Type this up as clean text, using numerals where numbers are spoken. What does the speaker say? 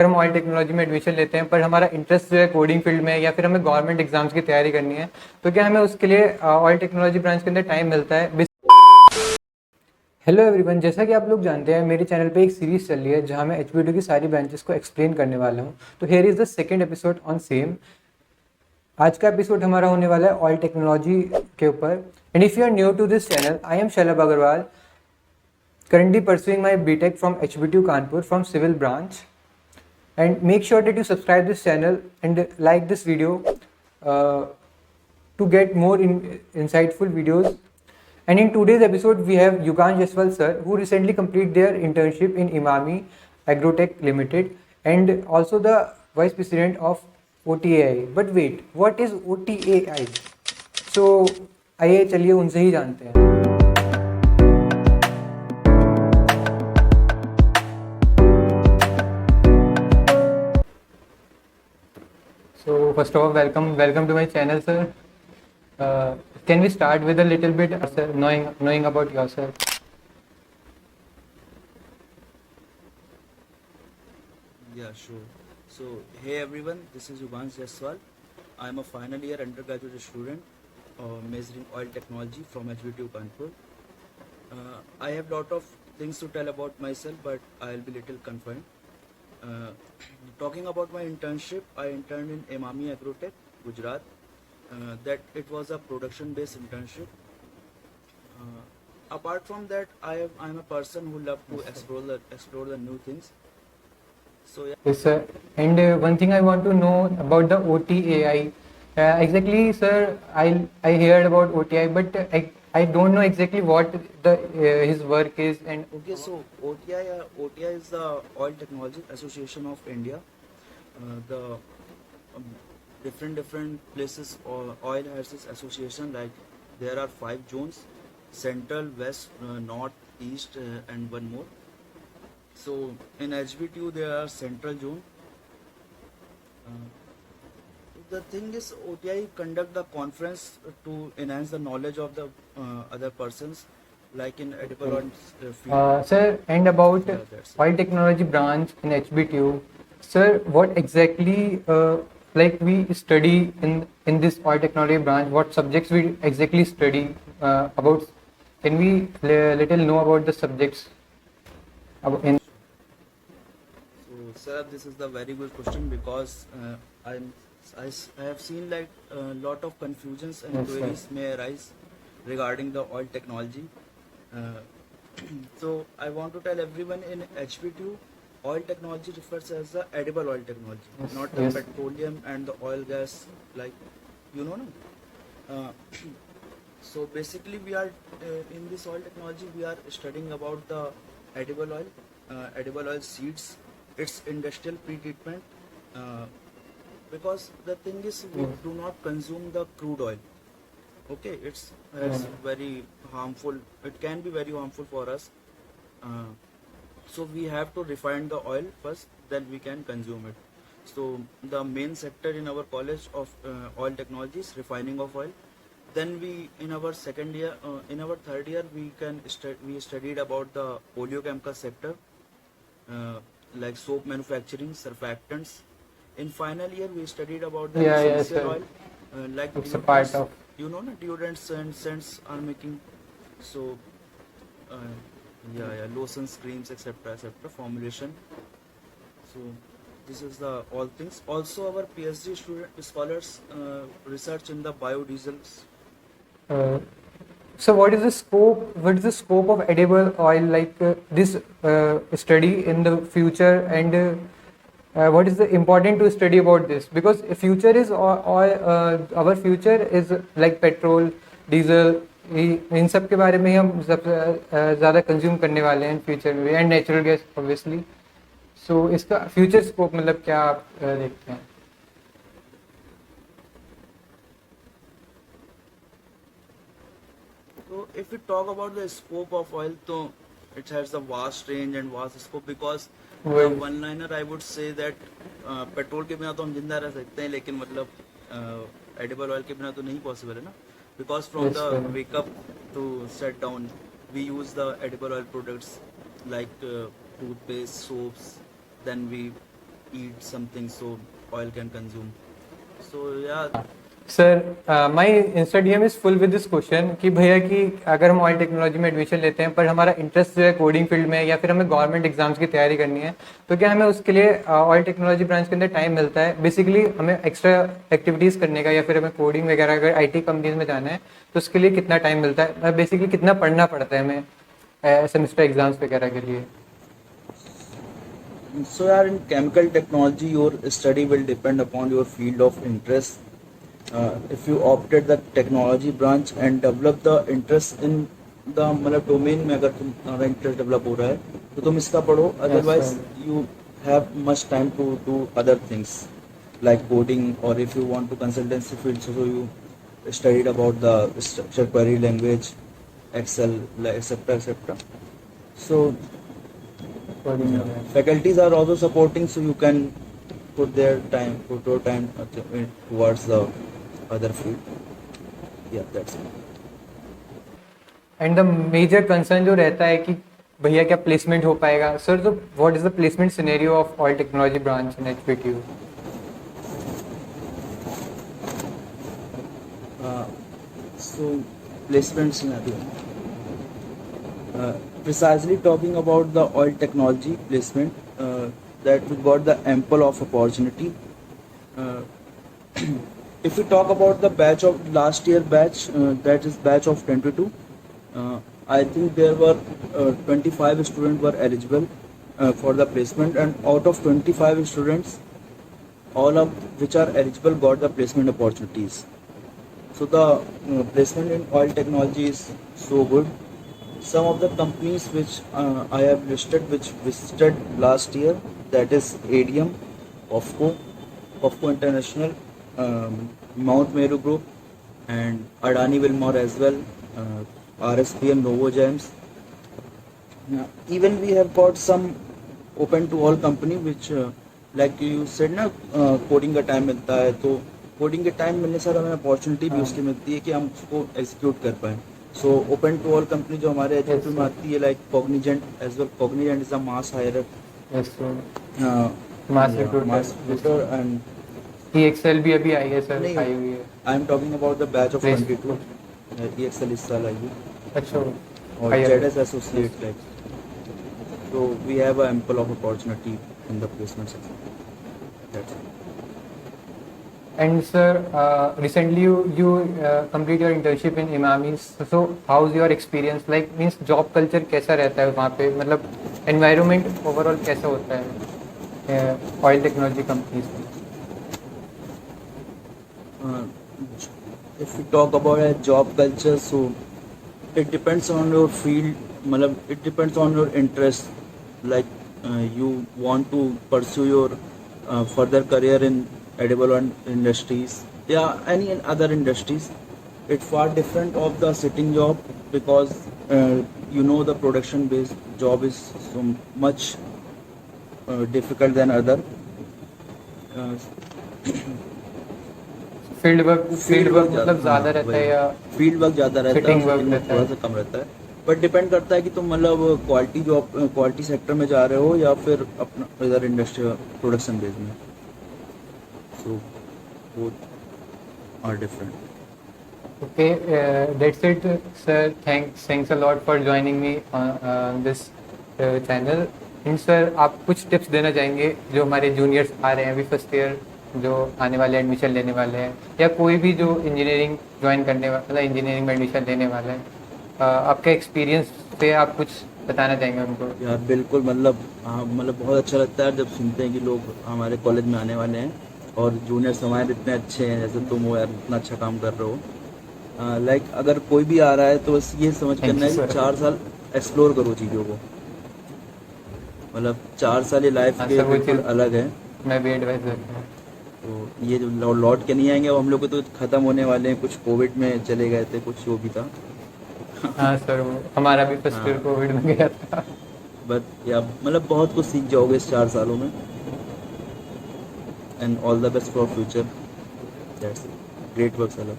हम oil technology में admission लेते हैं पर हमारा इंटरेस्ट जो है कोडिंग फील्ड में या फिर हमें गवर्नमेंट एग्जाम्स की तैयारी करनी है, तो क्या हमें उसके लिए ऑयल टेक्नोलॉजी ब्रांच के अंदर टाइम मिलता है? हेलो एवरीवन, जैसा कि आप लोग जानते हैं मेरे चैनल पे एक सीरीज चल रही है जहां मैं एचबीडीयू की सारी ब्रांचेस को एक्सप्लेन करने वाला हूं। तो here is the second episode on same. आज का एपिसोड हमारा होने वाला है ऑयल टेक्नोलॉजी के ऊपर। And if you are new to this channel, I am Shalabh Agrawal, currently pursuing my BTech from HBTU Kanpur from civil branch. And make sure that you subscribe this channel and like this video uh, to get more insightful videos. And in today's episode we have Yugan Jaswal sir, who recently completed their internship in Imami Agrotech Limited and also the vice president of OTAI. But wait, what is OTAI? So आइए चलिए उनसे ही जानते हैं। So first of all, welcome to my channel, sir. Can we start with a little bit, sir, knowing about yourself? Yeah, sure. So, hey everyone, this is Yugan Jaiswal. I am a final year undergraduate student majoring oil technology from HBTU Kanpur. I have lot of things to tell about myself, but I'll be little confined. Uh, Talking about my internship, I interned in Imami Agrotech, Gujarat. That it was a production-based internship. Apart from that, I'm a person who love to explore the new things. So yeah. Yes, sir. And one thing I want to know about the OTAI. Exactly, sir. I heard about OTI, but I don't know exactly what the his work is and. Okay, so OTI is the Oil Technology Association of India. The different places oil has its association. Like there are 5 zones: central, west, north, east, and one more. So in HBTU there are central zone. The thing is, OTI conduct the conference to enhance the knowledge of the other persons, like in edible oil field. Sir, and about Yeah, that's it. oil technology branch in HBTU, sir, what exactly like we study in this oil technology branch? What subjects we exactly study about? Can we little know about the subjects in? So, sir, this is the very good question because I have seen like a lot of confusions and Yes, sir. queries may arise regarding the oil technology. Uh, so, I want to tell everyone in HPTU, oil technology refers as the edible oil technology, Yes, not the yes. petroleum and the oil gas, like you know. No? Uh, so basically, we are in this oil technology. We are studying about the edible oil seeds, its industrial pre-treatment. Uh, because the thing is, we do not consume the crude oil. Okay, it's very harmful. It can be very harmful for us. Uh, so we have to refine the oil first, then we can consume it. So the main sector in our college of oil technology is refining of oil. Then we in our second year, in our third year, we studied about the oleochemical sector, like soap manufacturing, surfactants. In final year, we studied about the Yeah, essential sir. oil, like It's a part deodorants. of. You know, na, deodorants and scents are making. So, uh, yeah, lotions, creams, etc., formulation. So, this is the all things. Also, our PhD scholars research in the biodiesels. Uh, so what is the scope? What is the scope of edible oil like this study in the future, and what is the important to study about this? Because future is our future is like petrol, diesel. इन सब के बारे में ही हम सबसे ज़्यादा consume करने वाले हैं फ्यूचर में, एंड नेचुरल गैस ऑब्वियसली। सो इसका फ्यूचर स्कोप मतलब क्या आप देखते हैं? So if we talk about the scope of oil, so it has a vast range and vast scope because the वही one liner I would say that petrol के बिना तो हम जिंदा रह सकते हैं लेकिन मतलब एडिबल ऑयल के बिना तो नहीं पॉसिबल है ना because from Yes, the sir. wake up to set down we use the edible oil products like toothpaste, soaps, then we eat something so oil can consume. So yeah, sir my insta DM is full with this question कि भैया कि अगर हम oil technology में admission लेते हैं पर हमारा इंटरेस्ट जो है कोडिंग फील्ड में या फिर हमें गवर्नमेंट एग्जाम्स की तैयारी करनी है, तो क्या हमें उसके लिए ऑयल टेक्नोलॉजी ब्रांच के अंदर टाइम मिलता है बेसिकली हमें एक्स्ट्रा एक्टिविटीज़ करने का, या फिर हमें कोडिंग वगैरह अगर आईटी कंपनीज में जाना है तो उसके लिए कितना टाइम मिलता है, बेसिकली कितना पढ़ना पड़ता है हमें सेमेस्टर एग्जाम्स वगैरह के लिए? so yeah, in chemical technology, your study will depend upon your field of interest. If you opted the technology branch and develop the interest in the मतलब डोमेन में, अगर तुम्हारा इंटरेस्ट डेवलप हो रहा है तो तुम इसका पढ़ो, otherwise you have much time to do other things like coding, or if you want to consultancy field, so you studied about the structure query language, Excel, etc, etc. So faculties are also supporting, so you can put your time towards the other field. Yeah, that's it. And the major concern जो रहता है कि भैया क्या placement हो पाएगा sir, तो what is the placement scenario of oil technology branch in HPTU? So placement scenario. Precisely talking about the oil technology placement, that we got the ample of opportunity. Uh, if we talk about the batch of last year batch, that is batch of 22, I think there were 25 students were eligible for the placement, and out of 25 students, all of which are eligible got the placement opportunities. So the placement in oil technology is so good. Some of the companies which I have listed, which visited last year, that is ADM, OFCO International, Mount Meru Group, and Adani Wilmar as well, RSPM, Novozymes. Even we have got some open to all company which like you said ना, coding का time मिलता है, तो coding के time मिलने से हमें opportunity भी उसकी मिलती है कि हम उसको एग्जीक्यूट कर पाएँ. So open to all company जो हमारे एचपीटी में आती है, like Cognizant as well. Cognizant is a mass hirer, mass recruiter, and EXL भी अभी आई है सर, नहीं, आई हुई है. I am talking about the batch of 22. EXL इस साल आई है, अच्छा, और ZS associate, like. So we have a ample of opportunity in the placement section. That's it. And sir, recently you complete your internship in Imamis. So how's your experience? Like means job culture कैसा रहता है वहाँ पे, मतलब environment overall कैसा होता है oil technology companies में? If we talk about a job culture, so it depends on your field. मतलब it depends on your interest. Like you want to pursue your further career in edible oil industries, yeah, any other industries. It's far different of the sitting job, because you know the production based job is so much difficult than other. Field work मतलब ज़्यादा रहता है या field work ज़्यादा रहता Sitting है, work sitting work रहता है? थोड़ा सा कम रहता है. बट डिपेंड करता है कि तुम मतलब क्वालिटी जॉब, क्वालिटी सेक्टर में जा रहे हो या फिर अपना इधर इंडस्ट्री प्रोडक्शन बेस में. So both are different. Okay, that's it, sir. Thanks a lot for joining me on this channel. And sir, आप कुछ टिप्स देना चाहेंगे जो हमारे जूनियर्स आ रहे हैं अभी फर्स्ट ईयर, जो आने वाले एडमिशन लेने वाले हैं, या कोई भी जो इंजीनियरिंग ज्वाइन करने वाला, मतलब इंजीनियरिंग में एडमिशन लेने वाला है, आपके एक्सपीरियंस से आप कुछ बताना चाहेंगे उनको? यार बिल्कुल, मतलब मतलब बहुत अच्छा लगता है जब सुनते हैं कि लोग हमारे कॉलेज में आने वाले हैं और जूनियर्स हमारे इतने अच्छे हैं, जैसे तुम हो यार, इतना अच्छा काम कर रहे हो. लाइक अगर कोई भी आ रहा है तो बस ये समझ करना है कि 4 साल एक्सप्लोर करो चीज़ों को. मतलब 4 साल ये लाइफ के बिल्कुल अलग है. मैं भी एडवाइस देता हूँ. तो ये जो लौट के नहीं आएंगे, अब हम लोग को तो ख़त्म होने वाले हैं. कुछ कोविड में चले गए थे, कुछ जो भी था. हाँ सर, वो हमारा भी फर्स्ट ईयर कोविड में गया था. बट या मतलब बहुत कुछ सीख जाओगे इस 4 सालों में. And all the best for future. That's it. Great work sir.